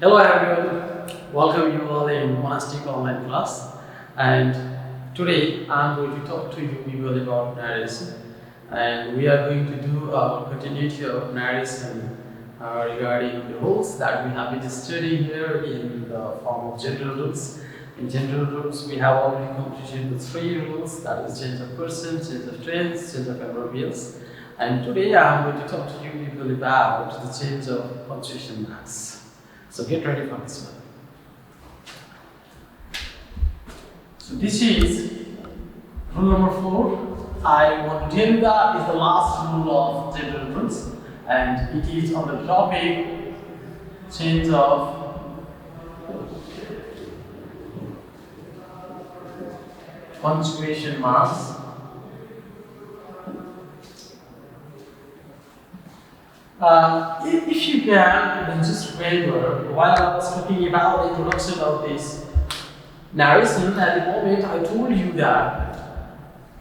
Hello everyone, welcome you all in Monastic online class, and today I am going to talk to you people about narration, and we are going to do a continuity of narration regarding the rules that we have been studying here in the form of general rules. In general rules, we have already completed the 3 rules, that is change of person, change of tense, change of adverbials, and today I am going to talk to you people about the change of punctuation marks. So get ready for this one. So this is rule number 4. I want to tell you that is the last rule of general rules, and it is on the topic change of punctuation marks. If you can, then just remember, while I was talking about the introduction of this narration, at the moment I told you that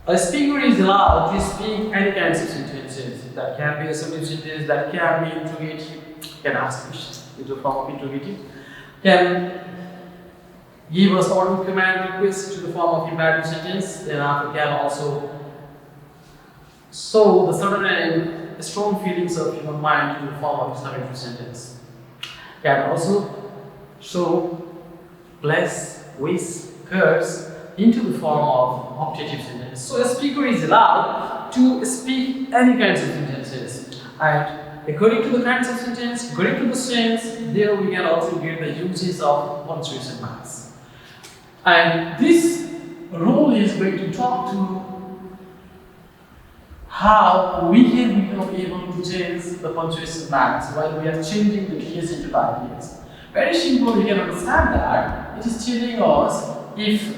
a speaker is allowed to speak any kinds of sentences. That can be assertive sentence, that can be interrogative, can ask questions into the form of interrogative, can give us order command request to the form of imperative sentence, then after can also show the certain and strong feelings of human mind in the form of exclamatory sentence. Can also show bless, wish, curse into the form of optative sentence. So a speaker is allowed to speak any kinds of sentences, and according to the kinds of sentence, according to the sense, there we can also get the uses of punctuation marks. And this rule is going to talk to how we can become able to change the punctuation marks while we are changing the PS into IPS. Very simple, we can understand that it is telling us if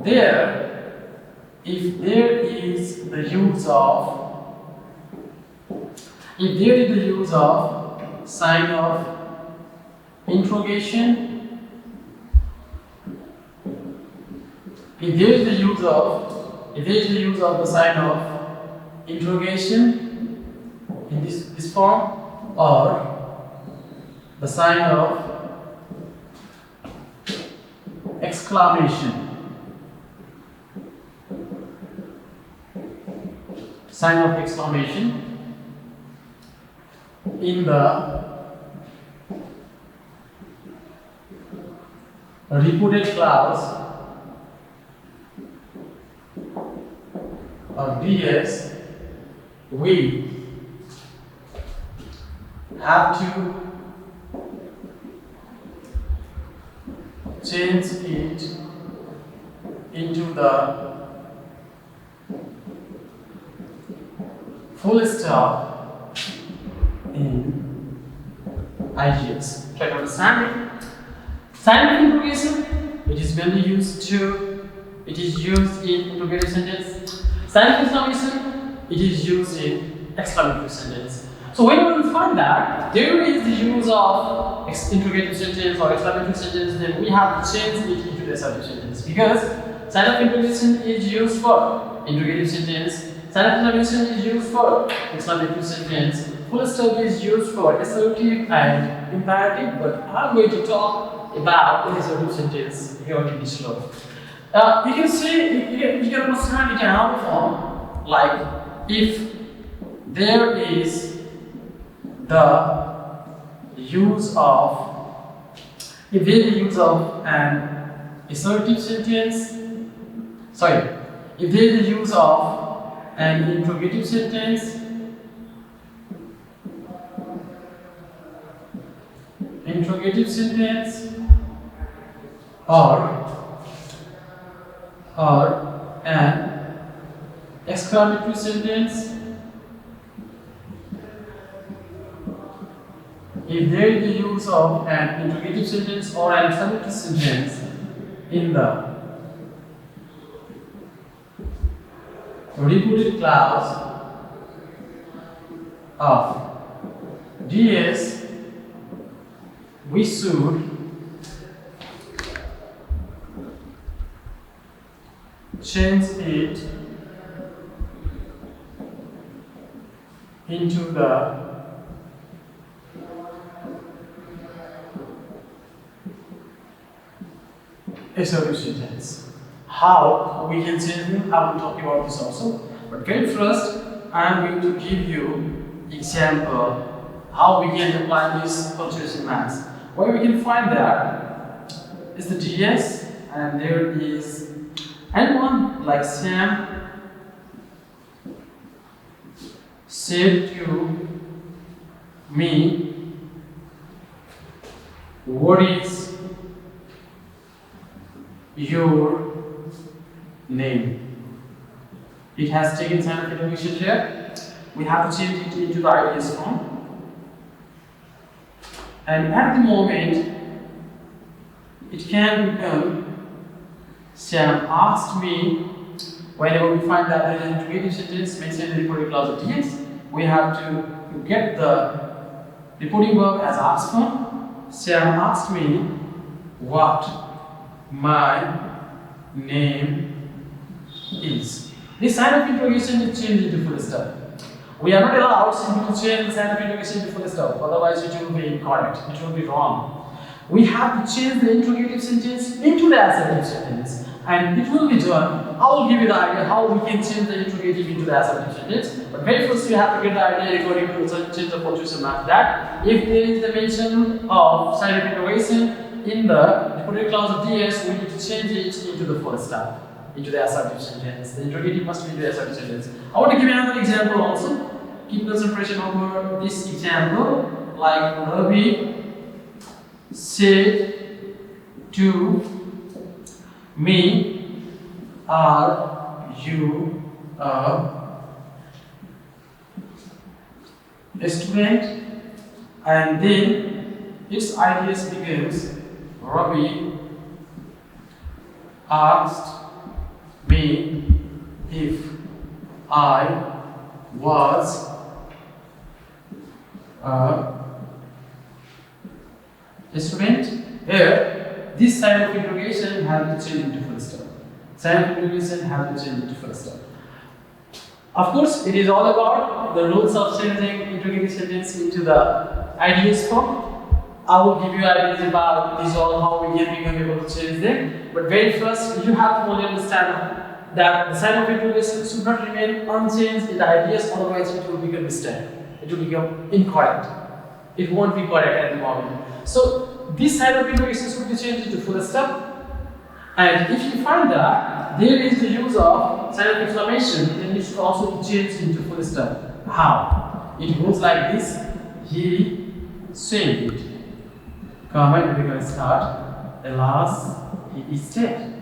there is the use of sign of interrogation, if there is the use of the sign of interrogation in this form, or the sign of exclamation, in the repeated clause of DS, we have to change it into the full stop in IGS. Try to understand it. Sign of interrogation, it is mainly used in interrogative sentence. Sign of exclamation, it is used in exclamatory sentence. So when we will find that there is the use of interrogative sentence or exclamatory sentence, then we have to change it into the assertive sentence, because sign of interrogation is used for interrogative sentence, sign of exclamation is used for exclamatory sentence, full stop is used for assertive and imperative, but I'm going to talk about the assertive sentence here in this law. You can say, you can understand it in another form, like if there is the use of an assertive sentence, if there is the use of an interrogative sentence, or an exclamatory sentence, if there is the use of an interrogative sentence or an exclamatory sentence in the repeated clause of DS, we should change it into the assertive sentence. How we can change them, I will talk about this also. But very first, I am going to give you example how we can apply this punctuation maths. Where we can find that is the DS, and there is anyone like Sam said to me, what is your name? It has taken sign of interrogation here. We have to change it into the ideas form. And at the moment, it can become Sam asked me. Whenever we find that there is an interrogative sentence mentioned in the reporting clause of DS, we have to get the reporting verb as asked form. Sam asked me what my name is. This sign of interrogation is changed into full stop. We are not allowed simply to change the sign of interrogation to full stop, otherwise it will be incorrect, it will be wrong. We have to change the interrogative sentence into the assertive sentence, and it will be done. I will give you the idea how we can change the interrogative into the assertive sentence. But very first, you have to get the idea according to the change the punctuation math, that if there is the mention of sign of interrogation in the reporting clause of DS, we need to change it into the full stop, into the assertive sentence. The interrogative must be into the assertive sentence. I want to give you another example also. Keep concentration over this example, like Ravi said to me, are you a student? And then its ideas begins, Ravi asked me if I was a student. Here, this sign of interrogation has to change into full stop. Sign of interrogation has to change into full stop. Of course, it is all about the rules of changing interrogative sentence into the ideas form. I will give you ideas about this all, how we can become able to change them. But very first, you have to only understand that the sign of interrogation should not remain unchanged in the ideas, otherwise it will become mistake. It will become incorrect. It won't be correct at the moment. So this sign of interrogation should be changed into full stop. And if you find that there is the use of sign of exclamation, then it should also be changed into full stop. How? It goes like this. He said, comma, we can start. Alas, he is dead.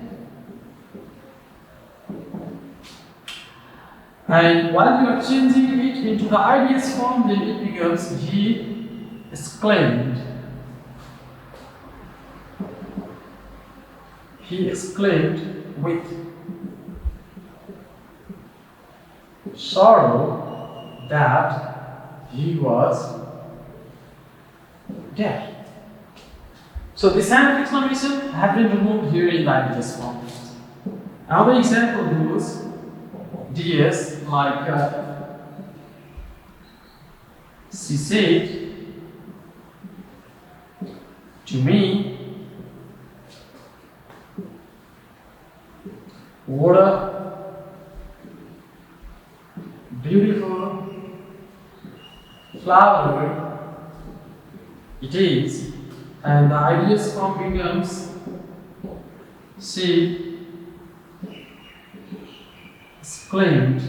And while you are changing it into the ideas form, then it becomes he exclaimed. He exclaimed with sorrow that he was dead. So the sign of exclamation has been removed here in the ideas form. Another example goes DS, like she said to me, what a beautiful flower it is. And the ideas form becomes she exclaimed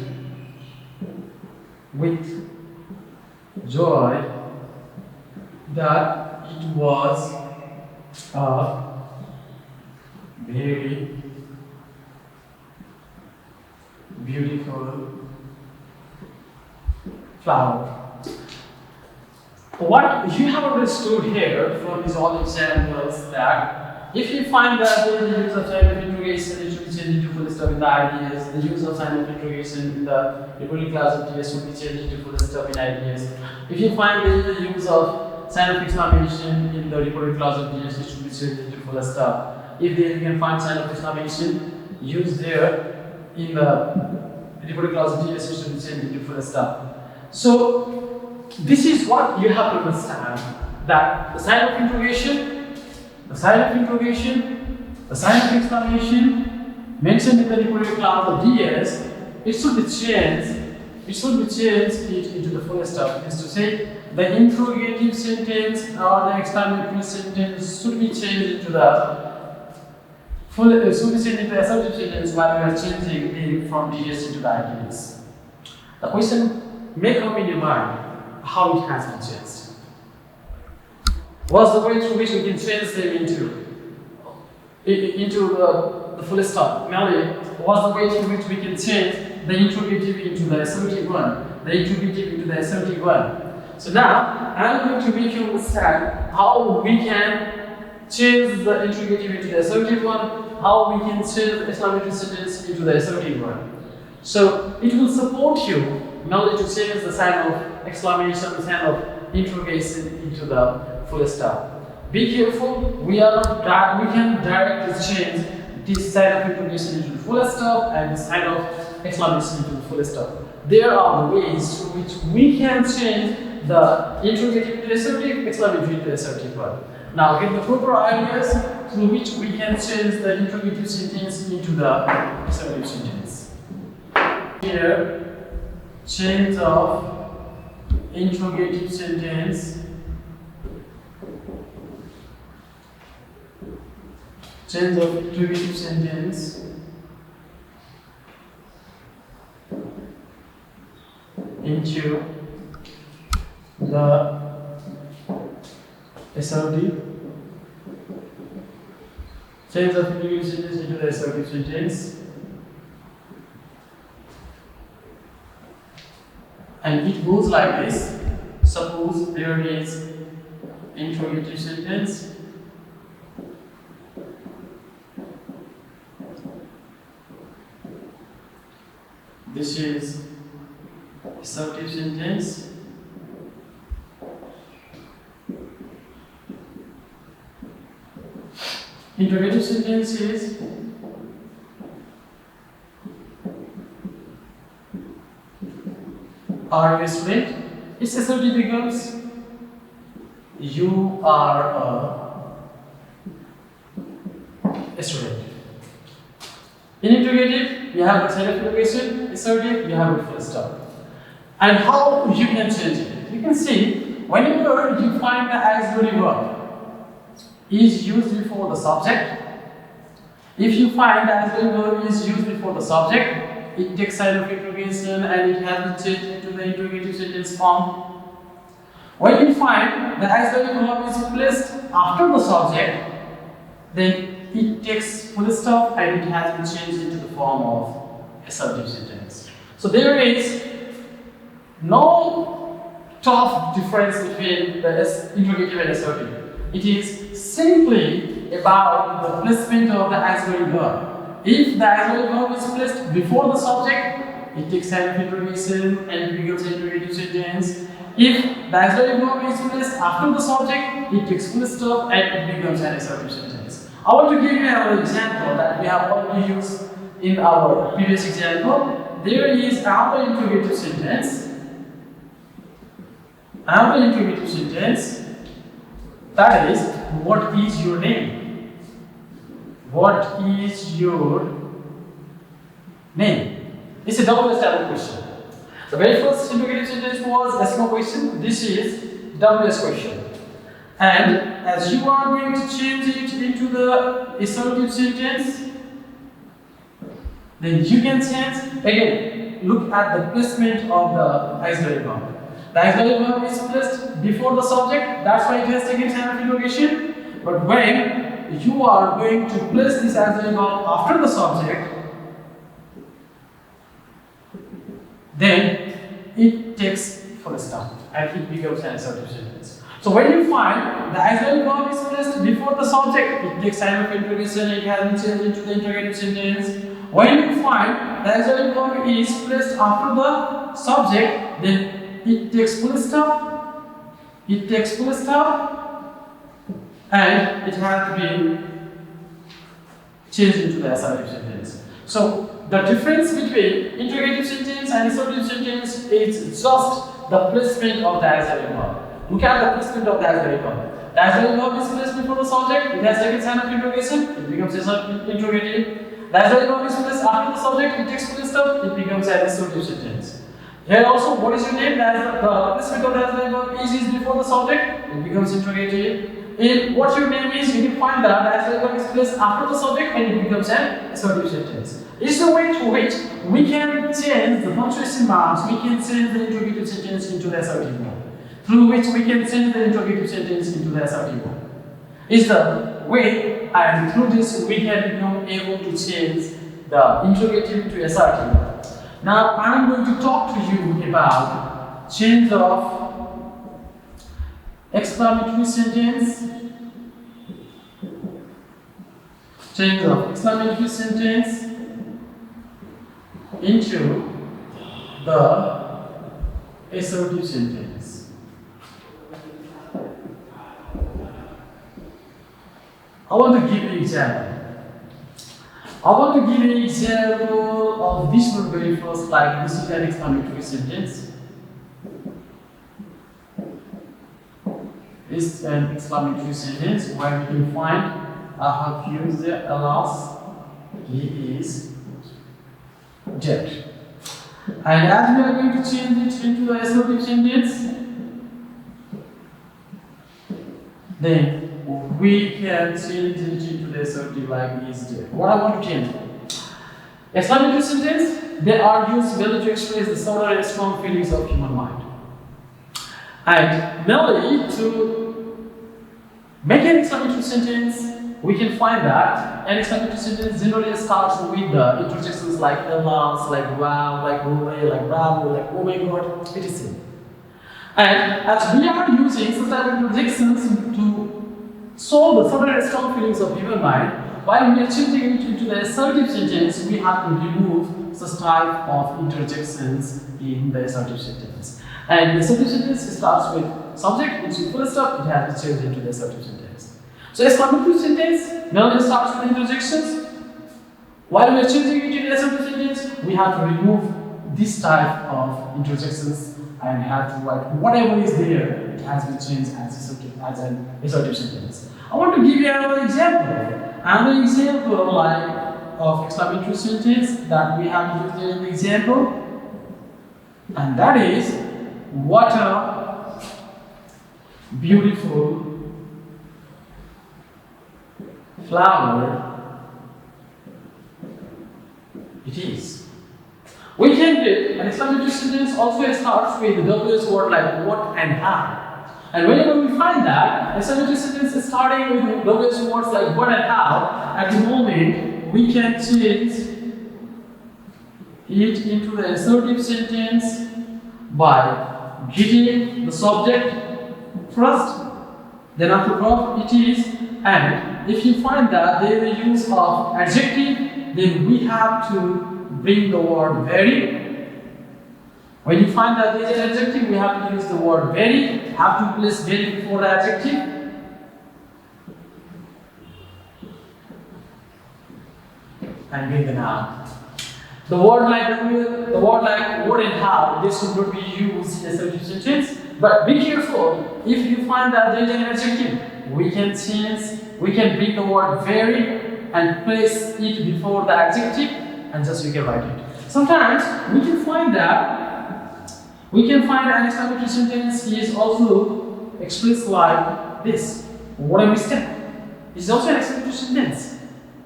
with joy that it was a very beautiful flower. What you have understood here from these all examples, that if you find that there is the use of sign of interrogation, it should be changed into full stop in the ideas. The use of sign of interrogation in the reporting clause of DS should be changed into full stop in ideas. If you find there is the use of sign of exclamation in the reporting clause of DS, it should be changed into full stop. If there you can find sign of exclamation used there in the reporting clause of DS, it should be changed into full stop. So this is what you have to understand, that the sign of interrogation, the sign of exclamation mentioned in the recorded class of DS, it should be changed. It should be changed into the full stop. Is to say, the interrogative sentence or the exclamatory sentence should be changed into the full. Should be changed into the assertive sentence while we are changing it from DS into the IDS. The question may come in your mind: how it has been changed? What's the way through which we can change them into the full stop? Mainly, what's the way through which we can change the interrogative into the assertive one, the interrogative into the assertive one? So now, I'm going to make you understand how we can change the interrogative into the assertive one, how we can change the exclamatory sentence into the assertive one. So it will support you mainly to change the sign of exclamation, the sign of interrogation into the full stop. Be careful, we can directly change this sign of interrogation into the full stop and this sign of exclamation into the full stop. There are the ways through which we can change the interrogative into assertive, exclamatory into assertive one. Now get the proper ideas through which we can change the interrogative sentence into the assertive sentence. Here, change of interrogative sentence. Change of interrogative sentence into the assertive. Change of interrogative sentence into the assertive sentence. And it goes like this. Suppose there is interrogative sentence. This is assertive sentence. Interrogative sentence is are you a student? Its assertive becomes you are a student. In interrogative, you have the sign of interrogation. Assertive, you have a full stop. And how you can change it? You can see whenever you find the auxiliary verb is used before the subject. If you find the auxiliary verb is used before the subject, it takes sign of interrogation and it has been changed into the interrogative sentence form. When you find the auxiliary verb is placed after the subject, then it takes full stop and it has been changed into the form of assertive sentence. So there is no tough difference between the interrogative and assertive. It is simply about the placement of the auxiliary verb. If the auxiliary verb is placed before the subject, it takes sign of interrogation and it becomes an interrogative sentence. If the auxiliary verb is placed after the subject, it takes full stop and it becomes an assertive sentence. I want to give you another example that we have already used in our previous example. There is another interrogative sentence. Another interrogative sentence, that is, what is your name? What is your name? It's a double established question. The very first interrogative sentence was yes no question. This is WS question. And as you are going to change it into the assertive sentence, then you can change. Again, look at the placement of the auxiliary verb. The auxiliary verb is placed before the subject, that's why it has taken sign of interrogation. But when you are going to place this auxiliary verb after the subject, then it takes full stop and it becomes an assertive sentence. So when you find the auxiliary verb is placed before the subject, it takes sign of interrogation, it has been changed into the interrogative sentence. When you find the auxiliary verb is placed after the subject, then it takes full stop. It takes full stop, and it has to be changed into the assertive sentence. So the difference between interrogative sentence and assertive sentence is just the placement of the auxiliary verb. Look at the placement of the auxiliary verb. The auxiliary verb is placed before the subject. It has taken sign of interrogation. It becomes interrogative. The auxiliary verb is placed after the subject. It takes place of. It becomes an assertive sentence. Here also, what is your name? The placement of the auxiliary verb is before the subject. It becomes interrogative. In what your name is, you can find that the auxiliary verb is placed after the subject and it becomes an assertive sentence. It's the way to which we can change the punctuation marks, we can change the interrogative sentence into the assertive one. Through which we can change the interrogative sentence into the assertive one. It's the way, and through this we can become able to change the interrogative to assertive. Now I'm going to talk to you about change of exclamatory sentence, change of exclamatory sentence into the assertive sentence. I want to give you an example. I want to give you an example of this one very first, like this is an exclamatory sentence. This is an exclamatory sentence where we can find I have used the alas, he is dead. And as we are going to change it into the assertive sentence, then we can change it into the assertive like he is dead. What I want to change? Exclamatory sentence, they are used merely to express the subtle and strong feelings of human mind. And merely to make an exclamatory sentence, we can find that an exclamatory sentence generally starts with the interjections like alas, like wow, like hooray, like bravo, like oh my god, etc. And as we are using such type of interjections to show the subtle and strong feelings of human mind, while we are changing it into the assertive sentence, we have to remove such type of interjections in the assertive sentence. And the assertive sentence starts with subject, which is first up, it has to change into the assertive sentence. So exclamatory sentence merely starts with interjections. While we are changing it into the assertive sentence, we have to remove this type of interjections and have to write whatever is there, it has been changed as an assertive sentence. I want to give you another example. Another example like of exclamatory sentence that we have used in the example, and that is what a beautiful flower it is. We can get an exclamatory sentence also starts with the WH word like what and how. And whenever we find that exclamatory sentence is starting with WH words like what and how, at the moment we can change it into the assertive sentence by getting the subject first, then after verb it is, and if you find that there is a use of adjective, then we have to bring the word very. When you find that there is an adjective, we have to use the word very, have to place very before the adjective. And bring the noun. The word like what and how, this should not be used in a assertive sentence. But be careful, if you find that there is an adjective, we can bring the word very and place it before the adjective and just we can write it. Sometimes we can find an exclamatory sentence is also expressed like this. What a mistake. It's also an exclamatory sentence.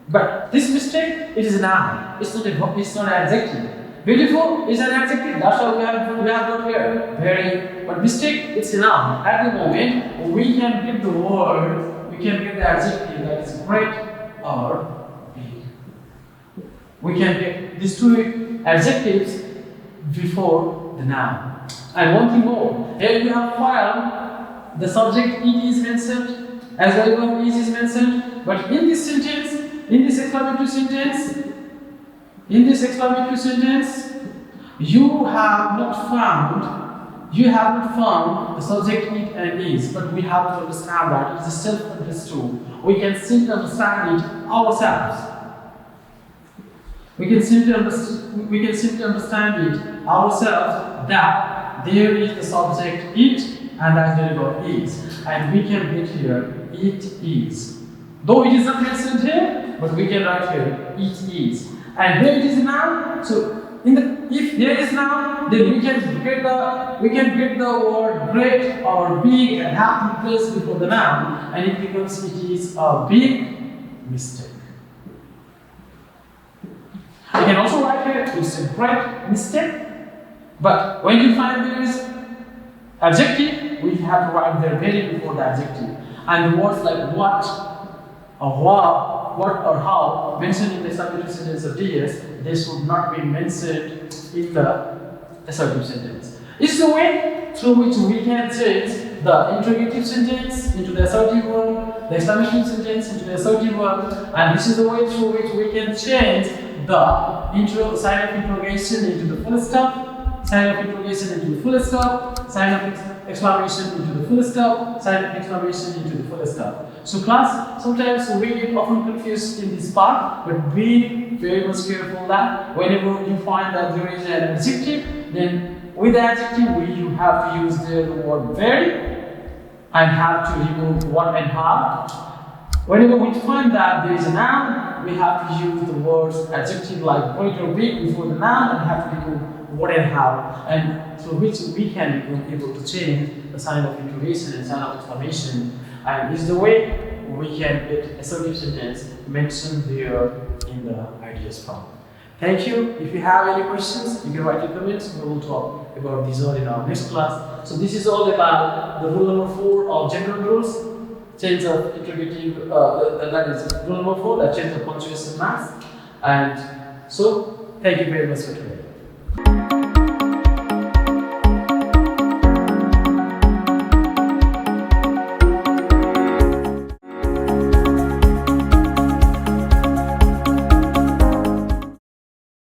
But this mistake, it is a noun. It's not an adjective. Beautiful is an adjective. That's how we have got here. Very, but mistake, it's a noun. At the moment, we can give the word, we can give the adjective that is great or big. We can get these two adjectives before the noun. And one thing more, here you have found the subject it is mentioned, as well as is mentioned, but in this sentence, in this exclamatory sentence, you have not found the subject it and is, but we have to understand that it is self-understood. We can simply understand it ourselves. We can simply understand it ourselves that there is the subject it and the auxiliary verb is. And we can get here it is. Though it is not mentioned here, but we can write here it is. And here it is noun. So if there is noun, then we can get the word great or big and have to place before the noun, and it becomes it is a big mistake. You can also write here it's a great mistake. But when you find there is adjective, we have to write there very before the adjective. And the words like what or what or how mentioned in the assertive sentence of DS, they should not be mentioned in the assertive sentence. This is the way through which we can change the interrogative sentence into the assertive one, the exclamation sentence into the assertive one, and this is the way through which we can change the sign of interrogation into the full stop, sign of interrogation into the full stop, sign of exclamation into the full stop, sign of exclamation into the full stop. So class, sometimes we get often confused in this part, but be very much careful that whenever you find that there is an adjective, then with the adjective you have to use the word very and have to remove what and how. Whenever we find that there is a noun, we have to use the words adjective like great or big before the noun and have to remove what and how, and through which we can be able to change the sign of interrogation and sign of exclamation. And this is the way we can get assertive sentence mentioned here in the ideas form. Thank you. If you have any questions, you can write in comments. We will talk about these all in our next class. So this is all about the rule number 4 of general rules. Change of interrogative, that is rule number 4, that change of punctuation marks. And so, thank you very much for today.